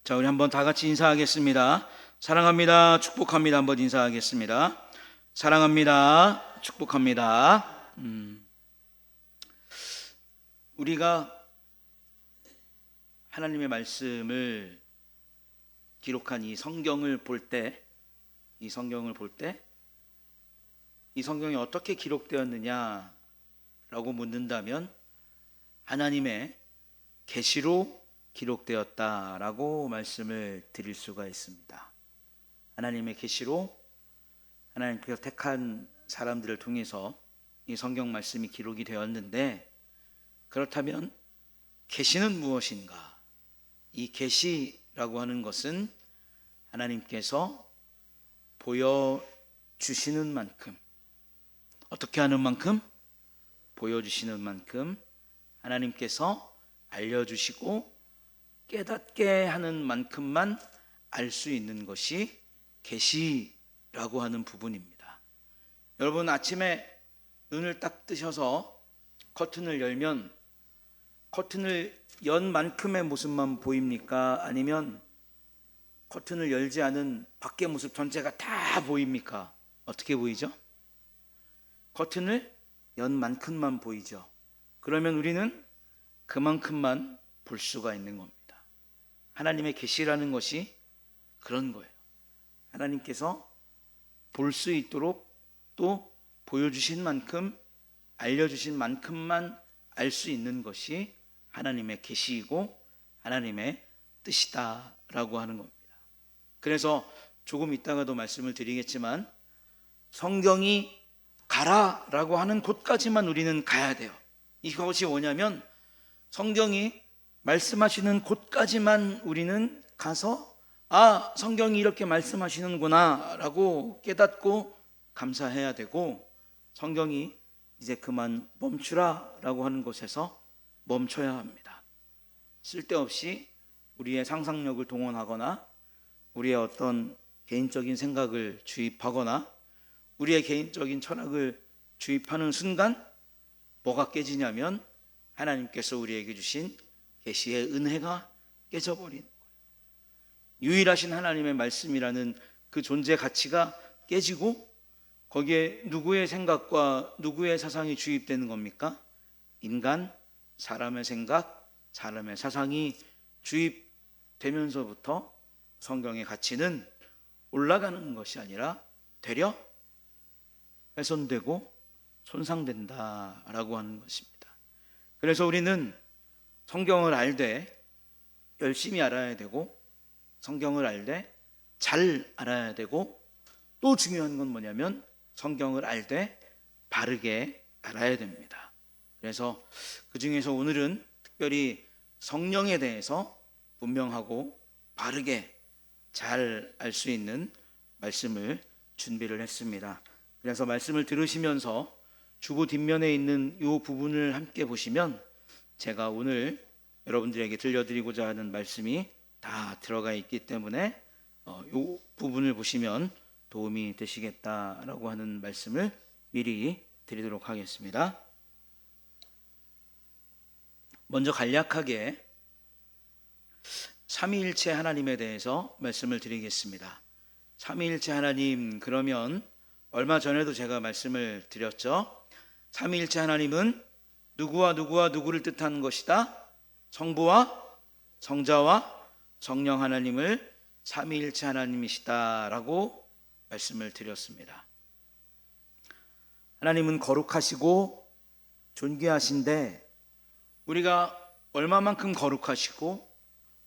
자, 우리 한번 다 같이 인사하겠습니다. 사랑합니다. 축복합니다. 한번 인사하겠습니다. 사랑합니다. 축복합니다. 우리가 하나님의 말씀을 기록한 이 성경을 볼 때, 이 성경이 어떻게 기록되었느냐라고 묻는다면 하나님의 계시로 기록되었다라고 말씀을 드릴 수가 있습니다. 하나님의 계시로 하나님께서 택한 사람들을 통해서 이 성경 말씀이 기록이 되었는데, 그렇다면 계시는 무엇인가? 이 계시라고 하는 것은 하나님께서 보여주시는 만큼, 어떻게 하는 만큼? 보여주시는 만큼 하나님께서 알려주시고 깨닫게 하는 만큼만 알 수 있는 것이 계시라고 하는 부분입니다. 여러분, 아침에 눈을 딱 뜨셔서 커튼을 열면 커튼을 연 만큼의 모습만 보입니까? 아니면 커튼을 열지 않은 밖의 모습 전체가 다 보입니까? 어떻게 보이죠? 커튼을 연 만큼만 보이죠. 그러면 우리는 그만큼만 볼 수가 있는 겁니다. 하나님의 계시라는 것이 그런 거예요. 하나님께서 볼 수 있도록 또 보여주신 만큼, 알려주신 만큼만 알 수 있는 것이 하나님의 계시이고 하나님의 뜻이다라고 하는 겁니다. 그래서 조금 이따가도 말씀을 드리겠지만, 성경이 가라라고 하는 곳까지만 우리는 가야 돼요. 이것이 뭐냐면, 성경이 말씀하시는 곳까지만 우리는 가서 성경이 이렇게 말씀하시는구나 라고 깨닫고 감사해야 되고, 성경이 이제 그만 멈추라 라고 하는 곳에서 멈춰야 합니다. 쓸데없이 우리의 상상력을 동원하거나 우리의 어떤 개인적인 생각을 주입하거나 우리의 개인적인 철학을 주입하는 순간 뭐가 깨지냐면, 하나님께서 우리에게 주신 계시의 은혜가 깨져버리는 거예요. 유일하신 하나님의 말씀이라는 그 존재 가치가 깨지고, 거기에 누구의 생각과 누구의 사상이 주입되는 겁니까? 인간, 사람의 생각, 사람의 사상이 주입되면서부터 성경의 가치는 올라가는 것이 아니라 되려 훼손되고 손상된다라고 하는 것입니다. 그래서 우리는 성경을 알되 열심히 알아야 되고, 성경을 알되 잘 알아야 되고, 또 중요한 건 뭐냐면 성경을 알되 바르게 알아야 됩니다. 그래서 그 중에서 오늘은 특별히 성령에 대해서 분명하고 바르게 잘 알 수 있는 말씀을 준비를 했습니다. 그래서 말씀을 들으시면서 주보 뒷면에 있는 이 부분을 함께 보시면 제가 오늘 여러분들에게 들려드리고자 하는 말씀이 다 들어가 있기 때문에 이 부분을 보시면 도움이 되시겠다라고 하는 말씀을 미리 드리도록 하겠습니다. 먼저 간략하게 삼위일체 하나님에 대해서 말씀을 드리겠습니다. 삼위일체 하나님, 그러면 얼마 전에도 제가 말씀을 드렸죠. 삼위일체 하나님은 누구와 누구를 뜻하는 것이다? 성부와 성자와 성령 하나님을 삼위일체 하나님이시다라고 말씀을 드렸습니다. 하나님은 거룩하시고 존귀하신데, 우리가 얼마만큼 거룩하시고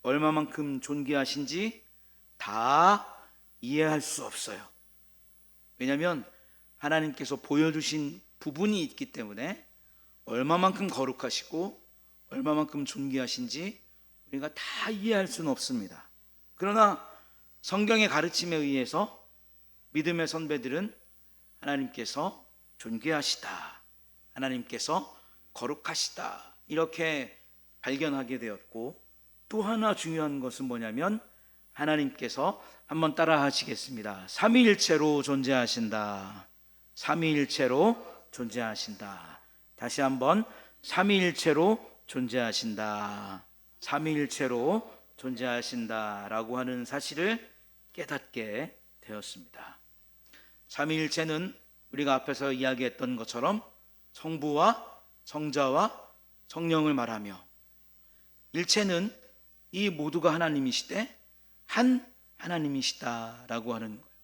얼마만큼 존귀하신지 다 이해할 수 없어요. 왜냐하면 하나님께서 보여주신 부분이 있기 때문에 얼마만큼 거룩하시고 얼마만큼 존귀하신지 우리가 다 이해할 수는 없습니다. 그러나 성경의 가르침에 의해서 믿음의 선배들은 하나님께서 존귀하시다, 하나님께서 거룩하시다, 이렇게 발견하게 되었고, 또 하나 중요한 것은 뭐냐면 하나님께서 한번 따라 하시겠습니다. 삼위일체로 존재하신다. 삼위일체로 존재하신다. 다시 한번, 삼위일체로 존재하신다. 삼위일체로 존재하신다라고 하는 사실을 깨닫게 되었습니다. 삼위일체는 우리가 앞에서 이야기했던 것처럼 성부와 성자와 성령을 말하며, 일체는 이 모두가 하나님이시되 한 하나님이시다라고 하는 거예요.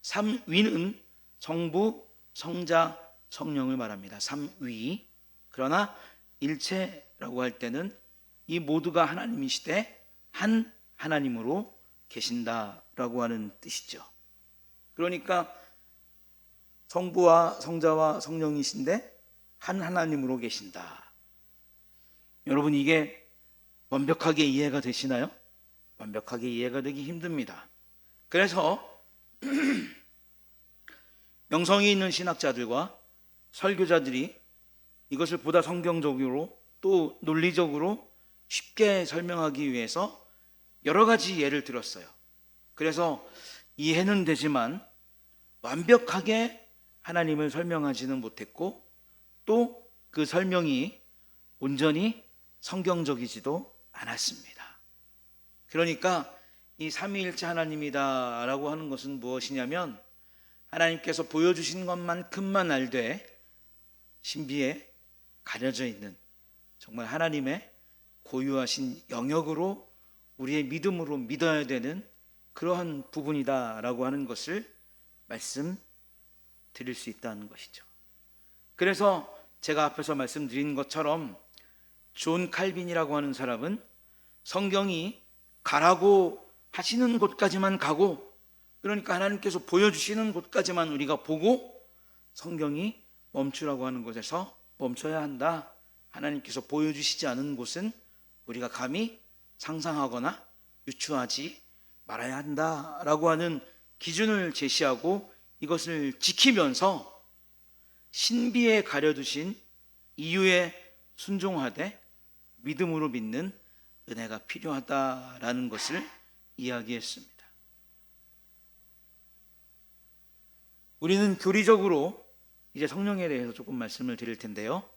삼위는 성부, 성자, 성령을 말합니다. 삼위. 그러나 일체라고 할 때는 이 모두가 하나님이시되 한 하나님으로 계신다라고 하는 뜻이죠. 그러니까 성부와 성자와 성령이신데 한 하나님으로 계신다. 여러분, 이게 완벽하게 이해가 되시나요? 완벽하게 이해가 되기 힘듭니다. 그래서 영성이 있는 신학자들과 설교자들이 이것을 보다 성경적으로 또 논리적으로 쉽게 설명하기 위해서 여러 가지 예를 들었어요. 그래서 이해는 되지만 완벽하게 하나님을 설명하지는 못했고, 또 그 설명이 온전히 성경적이지도 않았습니다. 그러니까 이 삼위일체 하나님이다 라고 하는 것은 무엇이냐면, 하나님께서 보여주신 것만큼만 알되 신비에 가려져 있는 정말 하나님의 고유하신 영역으로 우리의 믿음으로 믿어야 되는 그러한 부분이다 라고 하는 것을 말씀드릴 수 있다는 것이죠. 그래서 제가 앞에서 말씀드린 것처럼 존 칼빈이라고 하는 사람은 성경이 가라고 하시는 곳까지만 가고, 그러니까 하나님께서 보여주시는 곳까지만 우리가 보고, 성경이 멈추라고 하는 곳에서 멈춰야 한다. 하나님께서 보여주시지 않은 곳은 우리가 감히 상상하거나 유추하지 말아야 한다라고 하는 기준을 제시하고, 이것을 지키면서 신비에 가려두신 이유에 순종하되 믿음으로 믿는 은혜가 필요하다라는 것을 이야기했습니다. 우리는 교리적으로 이제 성령에 대해서 조금 말씀을 드릴 텐데요.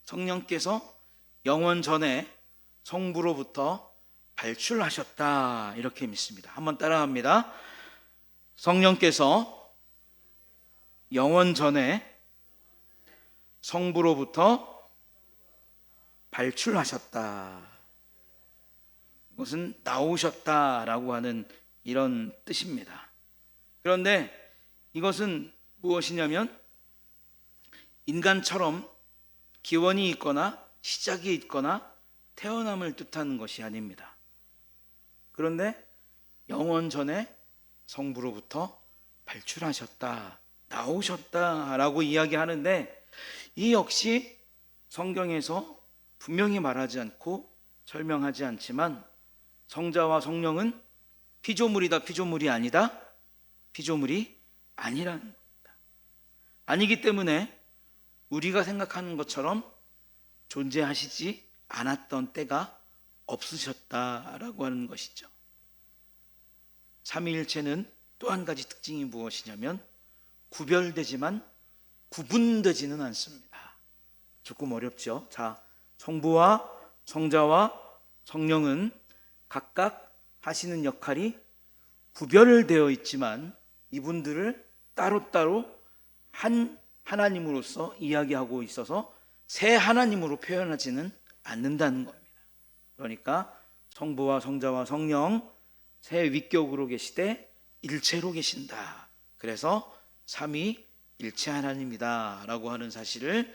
성령께서 영원 전에 성부로부터 발출하셨다, 이렇게 믿습니다. 한번 따라합니다. 성령께서 영원 전에 성부로부터 발출하셨다. 이것은 나오셨다라고 하는 이런 뜻입니다. 그런데 이것은 무엇이냐면, 인간처럼 기원이 있거나 시작이 있거나 태어남을 뜻하는 것이 아닙니다. 그런데 영원 전에 성부로부터 발출하셨다, 나오셨다라고 이야기하는데, 이 역시 성경에서 분명히 말하지 않고 설명하지 않지만, 성자와 성령은 피조물이다, 피조물이 아니다, 피조물이 아니라는 겁니다. 아니기 때문에 우리가 생각하는 것처럼 존재하시지 않았던 때가 없으셨다라고 하는 것이죠. 삼위일체는 또 한 가지 특징이 무엇이냐면, 구별되지만 구분되지는 않습니다. 조금 어렵죠. 자, 성부와 성자와 성령은 각각 하시는 역할이 구별되어 있지만, 이분들을 따로따로 한 하나님으로서 이야기하고 있어서 세 하나님으로 표현하지는 않는다는 겁니다. 그러니까 성부와 성자와 성령 세 위격으로 계시되 일체로 계신다. 그래서 삼위일체 하나님이다 라고 하는 사실을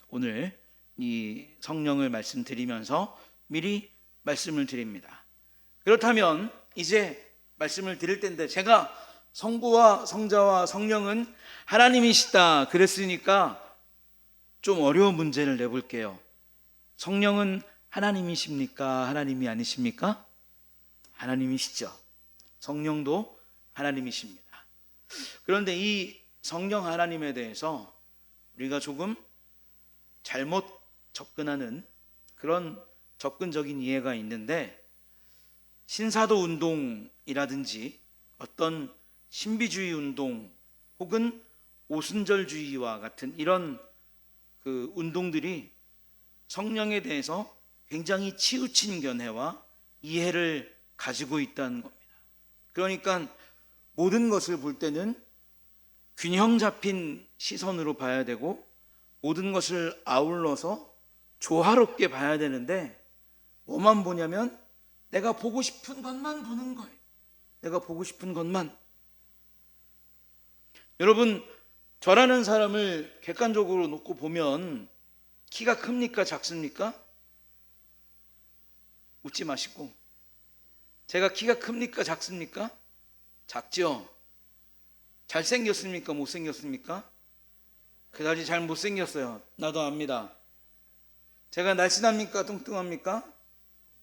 오늘 이 성령을 말씀드리면서 미리 말씀을 드립니다. 그렇다면 이제 말씀을 드릴 텐데, 제가 성부와 성자와 성령은 하나님이시다 그랬으니까 좀 어려운 문제를 내볼게요. 성령은 하나님이십니까? 하나님이 아니십니까? 하나님이시죠. 성령도 하나님이십니다. 그런데 이 성령 하나님에 대해서 우리가 조금 잘못 접근하는 그런 접근적인 이해가 있는데, 신사도 운동이라든지 어떤 신비주의 운동 혹은 오순절주의와 같은 이런 그 운동들이 성령에 대해서 굉장히 치우친 견해와 이해를 가지고 있다는 겁니다. 그러니까 모든 것을 볼 때는 균형 잡힌 시선으로 봐야 되고 모든 것을 아울러서 조화롭게 봐야 되는데 뭐만 보냐면 내가 보고 싶은 것만 보는 거예요. 내가 보고 싶은 것만. 여러분, 저라는 사람을 객관적으로 놓고 보면 키가 큽니까? 작습니까? 웃지 마시고. 제가 키가 큽니까? 작습니까? 작죠? 잘생겼습니까? 못생겼습니까? 그다지 잘 못생겼어요. 나도 압니다. 제가 날씬합니까? 뚱뚱합니까?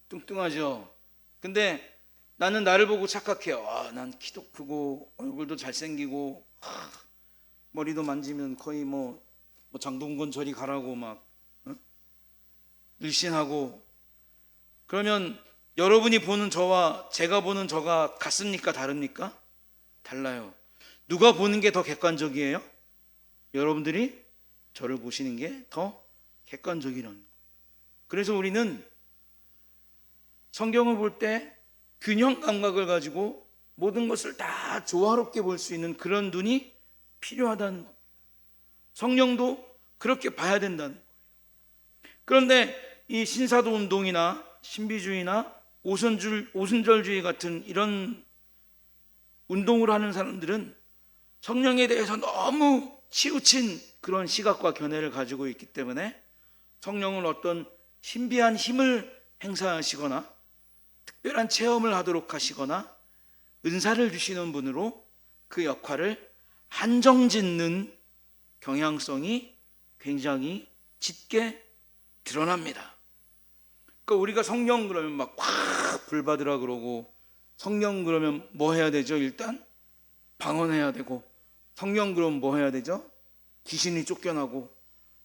뚱뚱하죠. 근데 나는 나를 보고 착각해요. 난 키도 크고 얼굴도 잘생기고 머리도 만지면 거의 뭐 장동건 저리 가라고 막 늘씬하고. 그러면 여러분이 보는 저와 제가 보는 저가 같습니까? 다릅니까? 달라요. 누가 보는 게 더 객관적이에요? 여러분들이 저를 보시는 게 더 객관적이라는 거예요. 그래서 우리는 성경을 볼 때 균형 감각을 가지고 모든 것을 다 조화롭게 볼 수 있는 그런 눈이 필요하다는 겁니다. 성령도 그렇게 봐야 된다는 거예요. 그런데 이 신사도 운동이나 신비주의나 오순절주의 같은 이런 운동을 하는 사람들은 성령에 대해서 너무 치우친 그런 시각과 견해를 가지고 있기 때문에 성령은 어떤 신비한 힘을 행사하시거나 특별한 체험을 하도록 하시거나 은사를 주시는 분으로 그 역할을 한정짓는 경향성이 굉장히 짙게 드러납니다. 그러니까 우리가 성령 그러면 막 불받으라 그러고, 성령 그러면 뭐 해야 되죠? 일단 방언해야 되고, 성령 그러면 뭐 해야 되죠? 귀신이 쫓겨나고,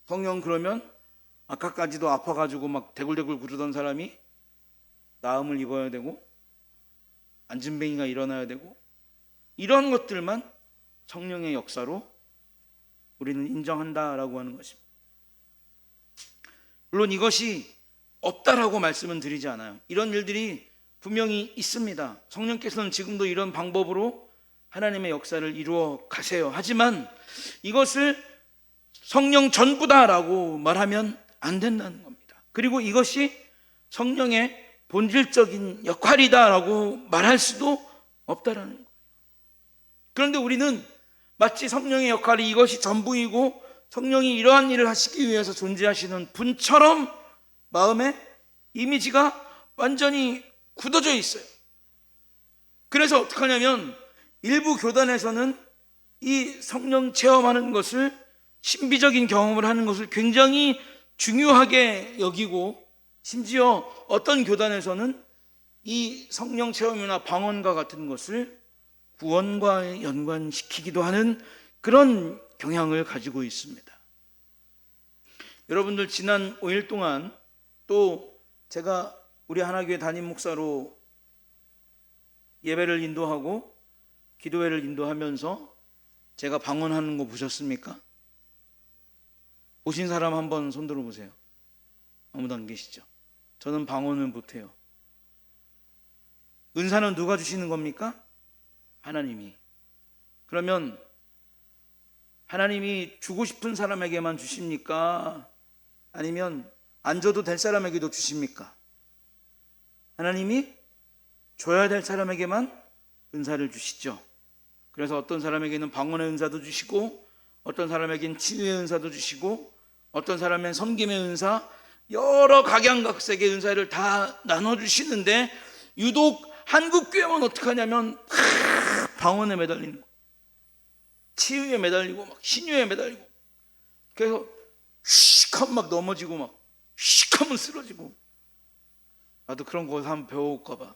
성령 그러면 아까까지도 아파가지고 막 대굴대굴 구르던 사람이 나음을 입어야 되고, 안진뱅이가 일어나야 되고, 이런 것들만 성령의 역사로 우리는 인정한다라고 하는 것입니다. 물론 이것이 없다라고 말씀은 드리지 않아요. 이런 일들이 분명히 있습니다. 성령께서는 지금도 이런 방법으로 하나님의 역사를 이루어 가세요. 하지만 이것을 성령 전부다라고 말하면 안 된다는 겁니다. 그리고 이것이 성령의 본질적인 역할이다라고 말할 수도 없다라는 거예요. 그런데 우리는 마치 성령의 역할이 이것이 전부이고 성령이 이러한 일을 하시기 위해서 존재하시는 분처럼 마음에 이미지가 완전히 굳어져 있어요. 그래서 어떻게 하냐면 일부 교단에서는 이 성령 체험하는 것을, 신비적인 경험을 하는 것을 굉장히 중요하게 여기고, 심지어 어떤 교단에서는 이 성령 체험이나 방언과 같은 것을 구원과 연관시키기도 하는 그런 경향을 가지고 있습니다. 여러분들 지난 5일 동안 또 제가 우리 하나교회 담임 목사로 예배를 인도하고 기도회를 인도하면서 제가 방언하는 거 보셨습니까? 보신 사람 한번 손 들어보세요. 아무도 안 계시죠? 저는 방언을 못해요. 은사는 누가 주시는 겁니까? 하나님이. 그러면 하나님이 주고 싶은 사람에게만 주십니까? 아니면 안 줘도 될 사람에게도 주십니까? 하나님이 줘야 될 사람에게만 은사를 주시죠. 그래서 어떤 사람에게는 방언의 은사도 주시고, 어떤 사람에게는 치유의 은사도 주시고, 어떤 사람은 섬김의 은사, 여러 각양각색의 은사를 다 나눠주시는데 유독 한국교회만 어떻게 하냐면 방언에 매달리는 거예요. 치유에 매달리고 막 신유에 매달리고, 그래서 씩하면 막 넘어지고 막 씩하면 쓰러지고. 나도 그런 거 한번 배워올까 봐.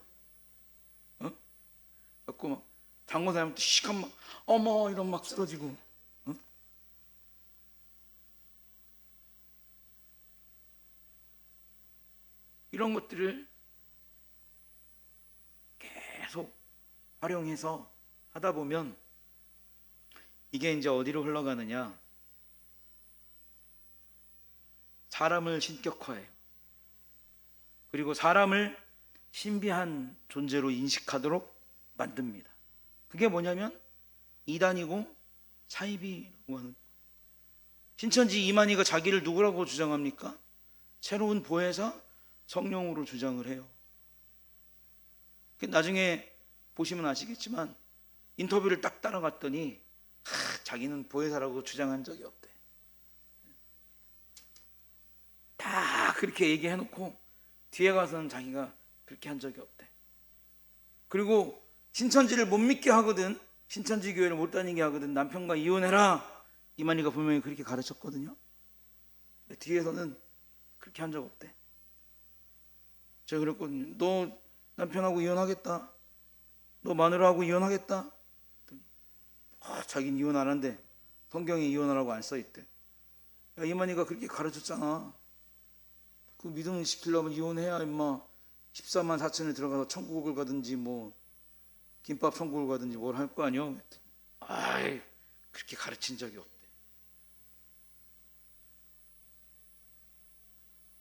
그래갖고 막 장모사님한테 씩하면 막 어머 이런 막 쓰러지고. 이런 것들을 계속 활용해서 하다 보면 이게 이제 어디로 흘러가느냐, 사람을 신격화해요. 그리고 사람을 신비한 존재로 인식하도록 만듭니다. 그게 뭐냐면 이단이고 사이비라고 하는, 신천지 이만희가 자기를 누구라고 주장합니까? 새로운 보혜사 성령으로 주장을 해요. 나중에 보시면 아시겠지만 인터뷰를 딱 따라갔더니 자기는 보혜사라고 주장한 적이 없대. 다 그렇게 얘기해놓고 뒤에 가서는 자기가 그렇게 한 적이 없대. 그리고 신천지를 못 믿게 하거든, 신천지 교회를 못 다니게 하거든, 남편과 이혼해라, 이만희가 분명히 그렇게 가르쳤거든요. 뒤에서는 그렇게 한 적 없대. 제가 그랬거든요. 너 남편하고 이혼하겠다, 너 마누라하고 이혼하겠다. 자기는 이혼 안 한대. 성경에 이혼하라고 안 써있대. 야, 이만희가 그렇게 가르쳤잖아. 그 믿음 시키려면 이혼해야 임마 14만 4천에 들어가서 천국을 가든지 뭐 김밥 천국을 가든지 뭘 할 거 아니야. 아이, 그렇게 가르친 적이 없대.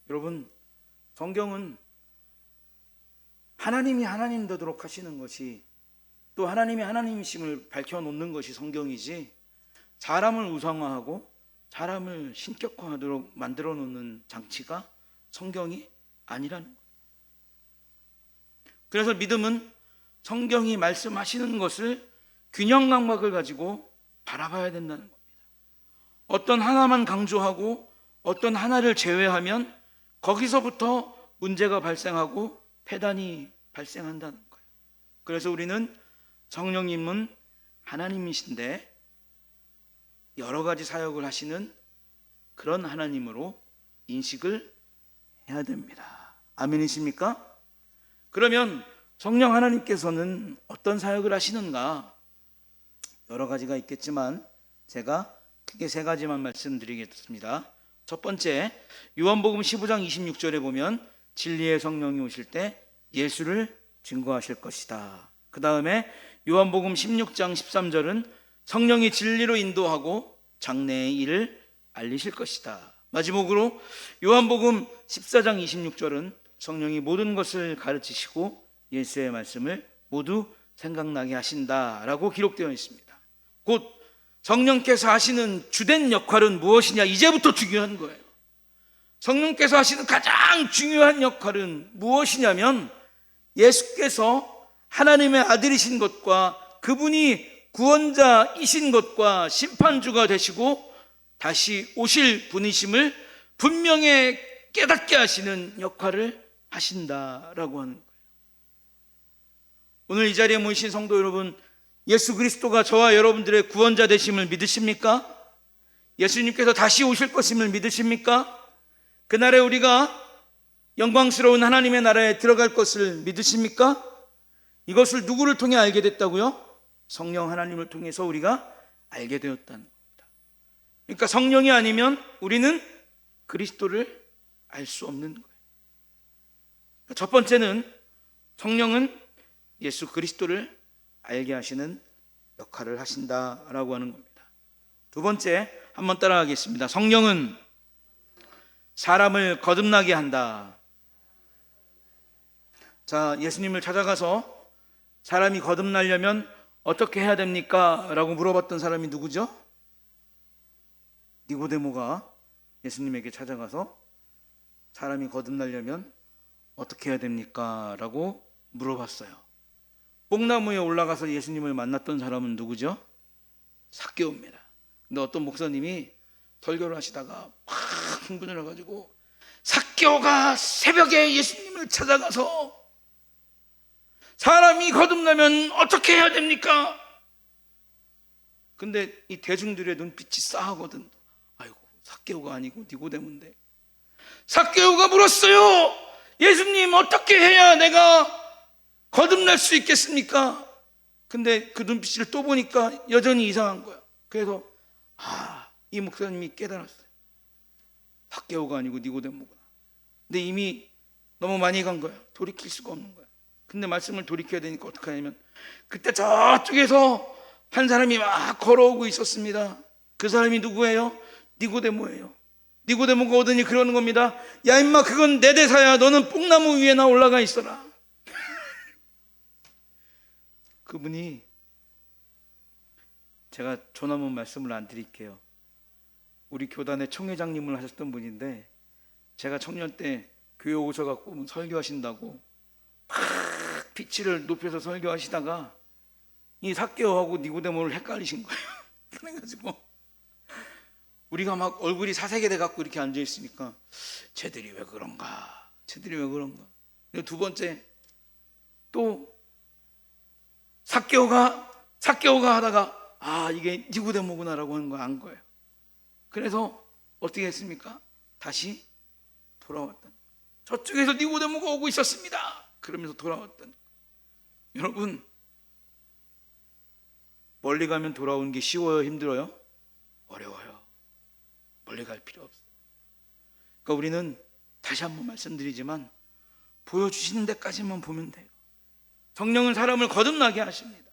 여러분, 성경은 하나님이 하나님 되도록 하시는 것이, 또 하나님이 하나님이심을 밝혀놓는 것이 성경이지, 사람을 우상화하고 사람을 신격화하도록 만들어 놓는 장치가 성경이 아니라는 거예요. 그래서 믿음은 성경이 말씀하시는 것을 균형 감각을 가지고 바라봐야 된다는 겁니다. 어떤 하나만 강조하고 어떤 하나를 제외하면 거기서부터 문제가 발생하고 폐단이 발생한다는 거예요. 그래서 우리는 성령님은 하나님이신데 여러 가지 사역을 하시는 그런 하나님으로 인식을 해야 됩니다. 아멘이십니까? 그러면 성령 하나님께서는 어떤 사역을 하시는가? 여러 가지가 있겠지만 제가 크게 세 가지만 말씀드리겠습니다. 첫 번째, 요한복음 15장 26절에 보면 진리의 성령이 오실 때 예수를 증거하실 것이다. 그 다음에 요한복음 16장 13절은 성령이 진리로 인도하고 장래의 일을 알리실 것이다. 마지막으로 요한복음 14장 26절은 성령이 모든 것을 가르치시고 예수의 말씀을 모두 생각나게 하신다라고 기록되어 있습니다. 곧 성령께서 하시는 주된 역할은 무엇이냐? 이제부터 중요한 거예요. 성령께서 하시는 가장 중요한 역할은 무엇이냐면 예수께서 하나님의 아들이신 것과 그분이 구원자이신 것과 심판주가 되시고 다시 오실 분이심을 분명히 깨닫게 하시는 역할을 하신다라고 하는 거예요. 오늘 이 자리에 모이신 성도 여러분, 예수 그리스도가 저와 여러분들의 구원자 되심을 믿으십니까? 예수님께서 다시 오실 것임을 믿으십니까? 그날에 우리가 영광스러운 하나님의 나라에 들어갈 것을 믿으십니까? 이것을 누구를 통해 알게 됐다고요? 성령 하나님을 통해서 우리가 알게 되었다는 겁니다. 그러니까 성령이 아니면 우리는 그리스도를 알 수 없는 거예요. 첫 번째는 성령은 예수 그리스도를 알게 하시는 역할을 하신다라고 하는 겁니다. 두 번째, 한번 따라하겠습니다. 성령은 사람을 거듭나게 한다. 자, 예수님을 찾아가서 사람이 거듭나려면 어떻게 해야 됩니까? 라고 물어봤던 사람이 누구죠? 니고데모가 예수님에게 찾아가서 사람이 거듭나려면 어떻게 해야 됩니까? 라고 물어봤어요. 뽕나무에 올라가서 예수님을 만났던 사람은 누구죠? 삭개오입니다. 근데 어떤 목사님이 설교를 하시다가 막 흥분을 해가지고 삭개오가 새벽에 예수님을 찾아가서 사람이 거듭나면 어떻게 해야 됩니까? 근데 이 대중들의 눈빛이 싸하거든. 아이고, 삭개오가 아니고 니고데모인데. 삭개오가 물었어요. 예수님, 어떻게 해야 내가 거듭날 수 있겠습니까? 근데 그 눈빛을 또 보니까 여전히 이상한 거야. 그래서 이 목사님이 깨달았어요. 삭개오가 아니고 니고데모구나. 근데 이미 너무 많이 간 거야. 돌이킬 수가 없는 거야. 근데 말씀을 돌이켜야 되니까 어떻게 하냐면 그때 저쪽에서 한 사람이 막 걸어오고 있었습니다. 그 사람이 누구예요? 니고데모예요. 니고데모가 오더니 그러는 겁니다. 야 임마, 그건 내 대사야. 너는 뽕나무 위에나 올라가 있어라. 그분이, 제가 조남은 말씀을 안 드릴게요. 우리 교단의 총회장님을 하셨던 분인데, 제가 청년 때 교회 오셔갖고 설교하신다고 막 피치를 높여서 설교하시다가 이 삭개오하고 니고데모를 헷갈리신 거예요. 그래가지고 우리가 막 얼굴이 사색이 돼갖고 이렇게 앉아있으니까 쟤들이 왜 그런가, 쟤들이 왜 그런가. 두 번째 또 삭개오가 하다가 아, 이게 니고데모구나라고 하는 거 안 거예요. 그래서 어떻게 했습니까? 다시 돌아왔던, 저쪽에서 니고데모가 오고 있었습니다. 그러면서 돌아왔던. 여러분, 멀리 가면 돌아오는 게 쉬워요, 힘들어요? 어려워요. 멀리 갈 필요 없어요. 그러니까 우리는 다시 한번 말씀드리지만 보여주시는 데까지만 보면 돼요. 성령은 사람을 거듭나게 하십니다.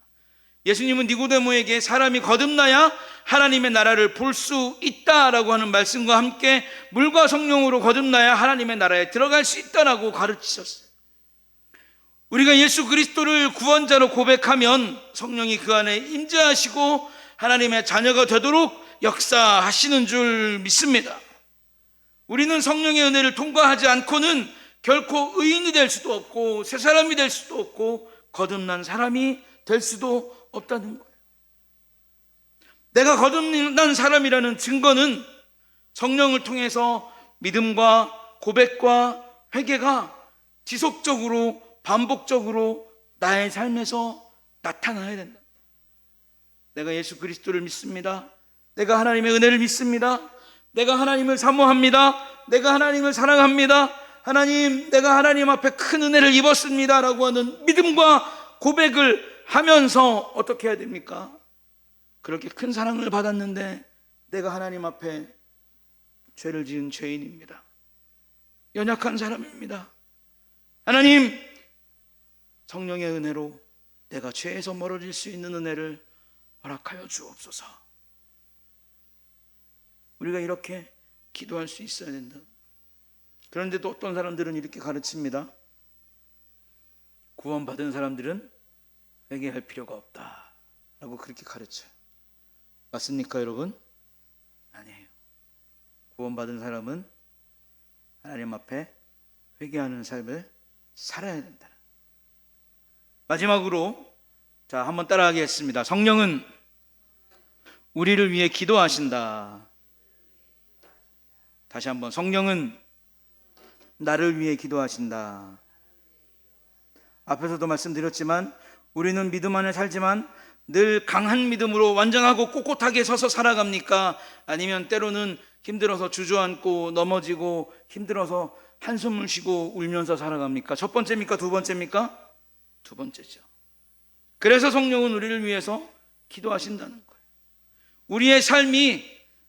예수님은 니고데모에게 사람이 거듭나야 하나님의 나라를 볼 수 있다라고 하는 말씀과 함께 물과 성령으로 거듭나야 하나님의 나라에 들어갈 수 있다라고 가르치셨어요. 우리가 예수 그리스도를 구원자로 고백하면 성령이 그 안에 임재하시고 하나님의 자녀가 되도록 역사하시는 줄 믿습니다. 우리는 성령의 은혜를 통과하지 않고는 결코 의인이 될 수도 없고 새 사람이 될 수도 없고 거듭난 사람이 될 수도 없다는 거예요. 내가 거듭난 사람이라는 증거는 성령을 통해서 믿음과 고백과 회개가 지속적으로 반복적으로 나의 삶에서 나타나야 된다. 내가 예수 그리스도를 믿습니다. 내가 하나님의 은혜를 믿습니다. 내가 하나님을 사모합니다. 내가 하나님을 사랑합니다. 하나님, 내가 하나님 앞에 큰 은혜를 입었습니다 라고 하는 믿음과 고백을 하면서 어떻게 해야 됩니까? 그렇게 큰 사랑을 받았는데 내가 하나님 앞에 죄를 지은 죄인입니다. 연약한 사람입니다. 하나님, 성령의 은혜로 내가 죄에서 멀어질 수 있는 은혜를 허락하여 주옵소서. 우리가 이렇게 기도할 수 있어야 된다. 그런데 또 어떤 사람들은 이렇게 가르칩니다. 구원받은 사람들은 회개할 필요가 없다 라고 그렇게 가르쳐요. 맞습니까 여러분? 아니에요. 구원받은 사람은 하나님 앞에 회개하는 삶을 살아야 된다. 마지막으로 자, 한번 따라하겠습니다. 성령은 우리를 위해 기도하신다. 다시 한번, 성령은 나를 위해 기도하신다. 앞에서도 말씀드렸지만 우리는 믿음 안에 살지만 늘 강한 믿음으로 완전하고 꼿꼿하게 서서 살아갑니까? 아니면 때로는 힘들어서 주저앉고 넘어지고 힘들어서 한숨을 쉬고 울면서 살아갑니까? 첫 번째입니까? 두 번째입니까? 두 번째죠. 그래서 성령은 우리를 위해서 기도하신다는 거예요. 우리의 삶이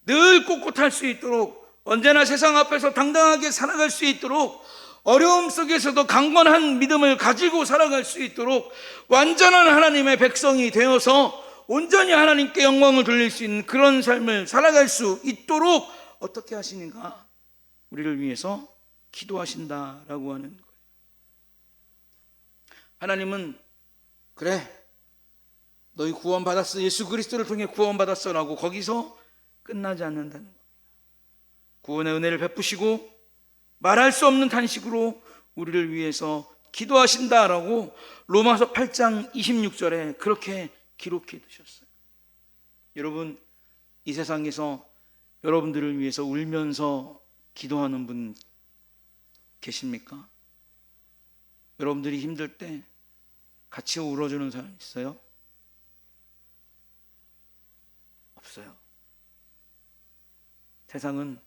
늘 꼿꼿할 수 있도록, 언제나 세상 앞에서 당당하게 살아갈 수 있도록, 어려움 속에서도 강건한 믿음을 가지고 살아갈 수 있도록 완전한 하나님의 백성이 되어서 온전히 하나님께 영광을 돌릴 수 있는 그런 삶을 살아갈 수 있도록 어떻게 하시는가? 우리를 위해서 기도하신다라고 하는 거예요. 하나님은 그래, 너희 구원받았어, 예수 그리스도를 통해 구원받았어 라고 거기서 끝나지 않는다는 겁니다. 구원의 은혜를 베푸시고 말할 수 없는 탄식으로 우리를 위해서 기도하신다라고 로마서 8장 26절에 그렇게 기록해 두셨어요. 여러분, 이 세상에서 여러분들을 위해서 울면서 기도하는 분 계십니까? 여러분들이 힘들 때 같이 울어주는 사람 있어요? 없어요. 세상은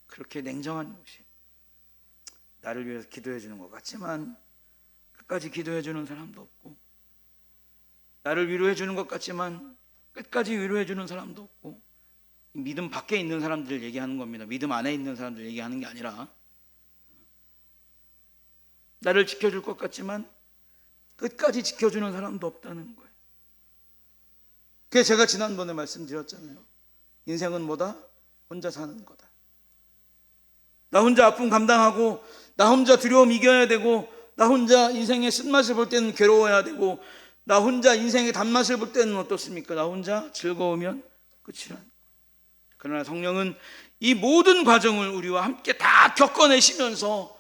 그렇게 냉정한 곳이, 나를 위해서 기도해 주는 것 같지만 끝까지 기도해 주는 사람도 없고, 나를 위로해 주는 것 같지만 끝까지 위로해 주는 사람도 없고, 믿음 밖에 있는 사람들 얘기하는 겁니다. 믿음 안에 있는 사람들 얘기하는 게 아니라, 나를 지켜줄 것 같지만 끝까지 지켜주는 사람도 없다는 거예요. 그래서 제가 지난번에 말씀드렸잖아요. 인생은 뭐다? 혼자 사는 거다. 나 혼자 아픔 감당하고, 나 혼자 두려움 이겨야 되고, 나 혼자 인생의 쓴맛을 볼 때는 괴로워야 되고, 나 혼자 인생의 단맛을 볼 때는 어떻습니까? 나 혼자 즐거우면 끝이라는. 그러나 성령은 이 모든 과정을 우리와 함께 다 겪어내시면서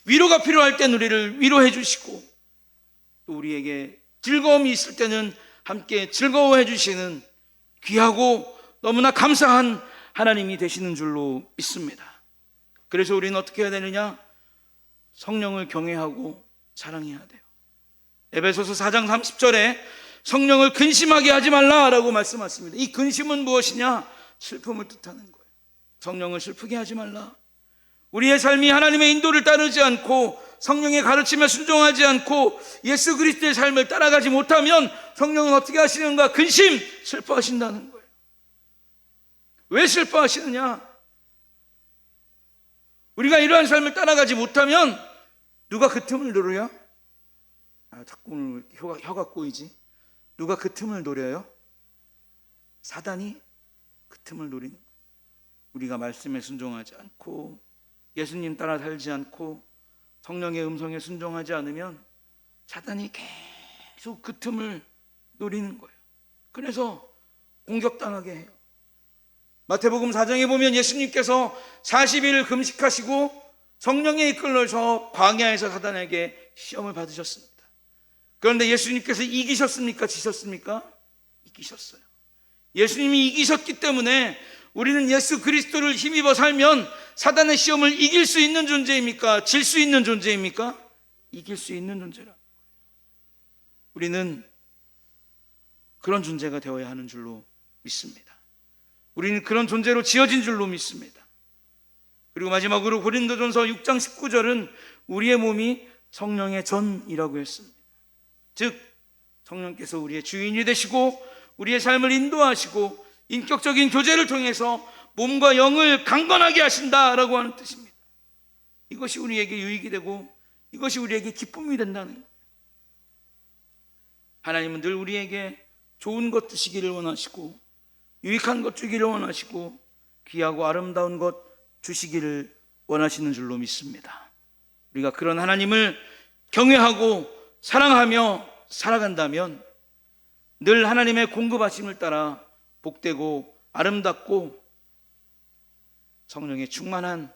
위로가 필요할 땐 우리를 위로해 주시고, 또 우리에게 즐거움이 있을 때는 함께 즐거워해 주시는 귀하고 너무나 감사한 하나님이 되시는 줄로 믿습니다. 그래서 우리는 어떻게 해야 되느냐? 성령을 경외하고 사랑해야 돼요. 에베소서 4장 30절에 성령을 근심하게 하지 말라라고 말씀하십니다. 이 근심은 무엇이냐? 슬픔을 뜻하는 거예요. 성령을 슬프게 하지 말라. 우리의 삶이 하나님의 인도를 따르지 않고 성령의 가르침에 순종하지 않고 예수 그리스도의 삶을 따라가지 못하면 성령은 어떻게 하시는가? 근심, 슬퍼하신다는 거예요. 왜 슬퍼하시느냐? 우리가 이러한 삶을 따라가지 못하면 누가 그 틈을 노려요? 자꾸 오늘 혀가 꼬이지. 누가 그 틈을 노려요? 사단이 그 틈을 노리는 거예요. 우리가 말씀에 순종하지 않고 예수님 따라 살지 않고 성령의 음성에 순종하지 않으면 사단이 계속 그 틈을 노리는 거예요. 그래서 공격당하게 해요. 마태복음 4장에 보면 예수님께서 40일 금식하시고 성령에 이끌려서 광야에서 사단에게 시험을 받으셨습니다. 그런데 예수님께서 이기셨습니까? 지셨습니까? 이기셨어요. 예수님이 이기셨기 때문에 우리는 예수 그리스도를 힘입어 살면 사단의 시험을 이길 수 있는 존재입니까? 질 수 있는 존재입니까? 이길 수 있는 존재라. 우리는 그런 존재가 되어야 하는 줄로 믿습니다. 우리는 그런 존재로 지어진 줄로 믿습니다. 그리고 마지막으로 고린도전서 6장 19절은 우리의 몸이 성령의 전이라고 했습니다. 즉 성령께서 우리의 주인이 되시고 우리의 삶을 인도하시고 인격적인 교제를 통해서 몸과 영을 강건하게 하신다라고 하는 뜻입니다. 이것이 우리에게 유익이 되고 이것이 우리에게 기쁨이 된다는 거예요. 하나님은 늘 우리에게 좋은 것 주시기를 원하시고 유익한 것 주기를 원하시고 귀하고 아름다운 것 주시기를 원하시는 줄로 믿습니다. 우리가 그런 하나님을 경외하고 사랑하며 살아간다면 늘 하나님의 공급하심을 따라 복되고 아름답고 성령의 충만한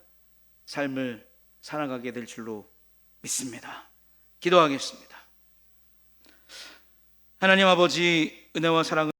삶을 살아가게 될 줄로 믿습니다. 기도하겠습니다. 하나님 아버지, 은혜와 사랑을